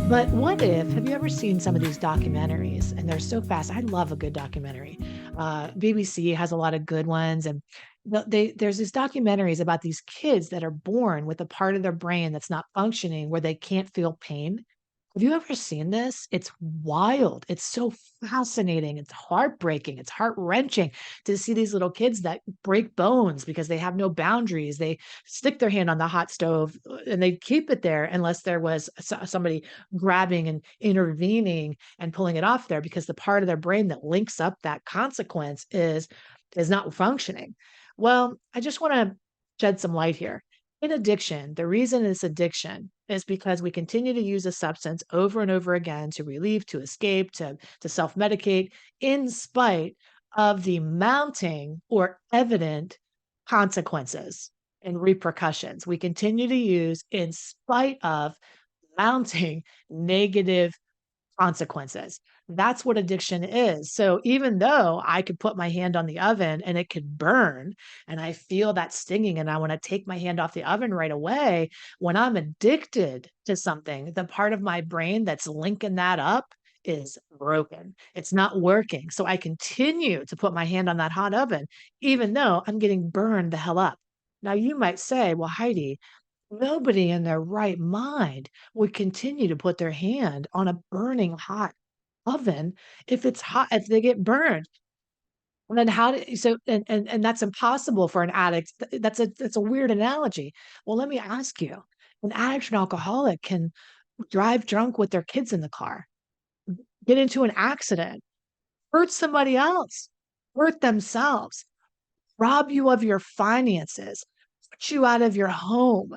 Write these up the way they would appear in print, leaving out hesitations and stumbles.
But what if, have you ever seen some of these documentaries? And they're so fast. I love a good documentary. BBC has a lot of good ones. And there's these documentaries about these kids that are born with a part of their brain that's not functioning where they can't feel pain. Have you ever seen this? It's wild. It's so fascinating. It's heartbreaking. It's heart-wrenching to see these little kids that break bones because they have no boundaries. They stick their hand on the hot stove, and they keep it there unless there was somebody grabbing and intervening and pulling it off there because the part of their brain that links up that consequence is not functioning. Well, I just wanna shed some light here. In addiction, the reason it's addiction is because we continue to use a substance over and over again to relieve, to escape, to self-medicate in spite of the mounting or evident consequences and repercussions. We continue to use in spite of mounting negative consequences. That's what addiction is. So even though I could put my hand on the oven and it could burn and I feel that stinging and I want to take my hand off the oven right away, when I'm addicted to something, the part of my brain that's linking that up is broken. It's not working. So I continue to put my hand on that hot oven, even though I'm getting burned the hell up. Now you might say, well, Heidi, nobody in their right mind would continue to put their hand on a burning hot oven if it's hot if they get burned. And then how do so and that's impossible for an addict. That's a weird analogy. Well, let me ask you, an addict and alcoholic can drive drunk with their kids in the car, get into an accident, hurt somebody else, hurt themselves, rob you of your finances, put you out of your home,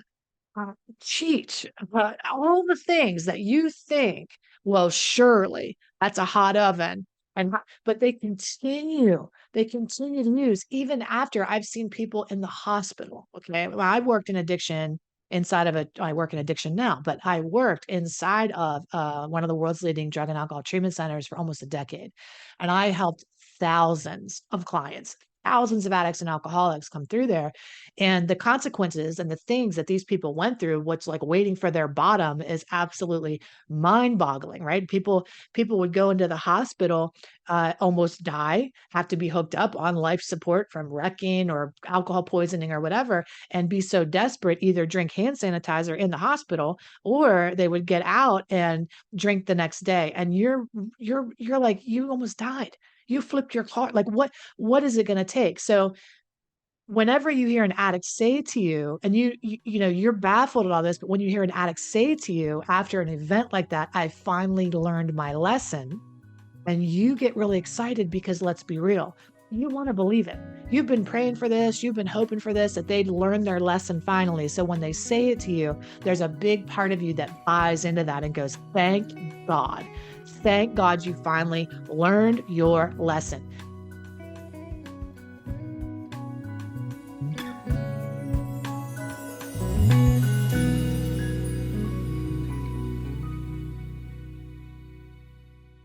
cheat, all the things that you think, well, surely that's a hot oven, but they continue to use even after I've seen people in the hospital, okay? Well, I worked in addiction inside of a I work in addiction now, but I worked inside of, one of the world's leading drug and alcohol treatment centers for almost a decade, and I helped thousands of clients, thousands of addicts and alcoholics come through there, and the consequences and the things that these people went through, what's like waiting for their bottom is absolutely mind-boggling, right? People would go into the hospital, almost die, have to be hooked up on life support from wrecking or alcohol poisoning or whatever, and be so desperate, either drink hand sanitizer in the hospital or they would get out and drink the next day. And you're like, you almost died. You flipped your car. Like what is it gonna take? So whenever you hear an addict say to you, and you know, you're baffled at all this, but when you hear an addict say to you after an event like that, "I finally learned my lesson," and you get really excited because let's be real, you wanna believe it. You've been praying for this, you've been hoping for this, that they'd learn their lesson finally, so when they say it to you, there's a big part of you that buys into that and goes, "Thank God. Thank God you finally learned your lesson."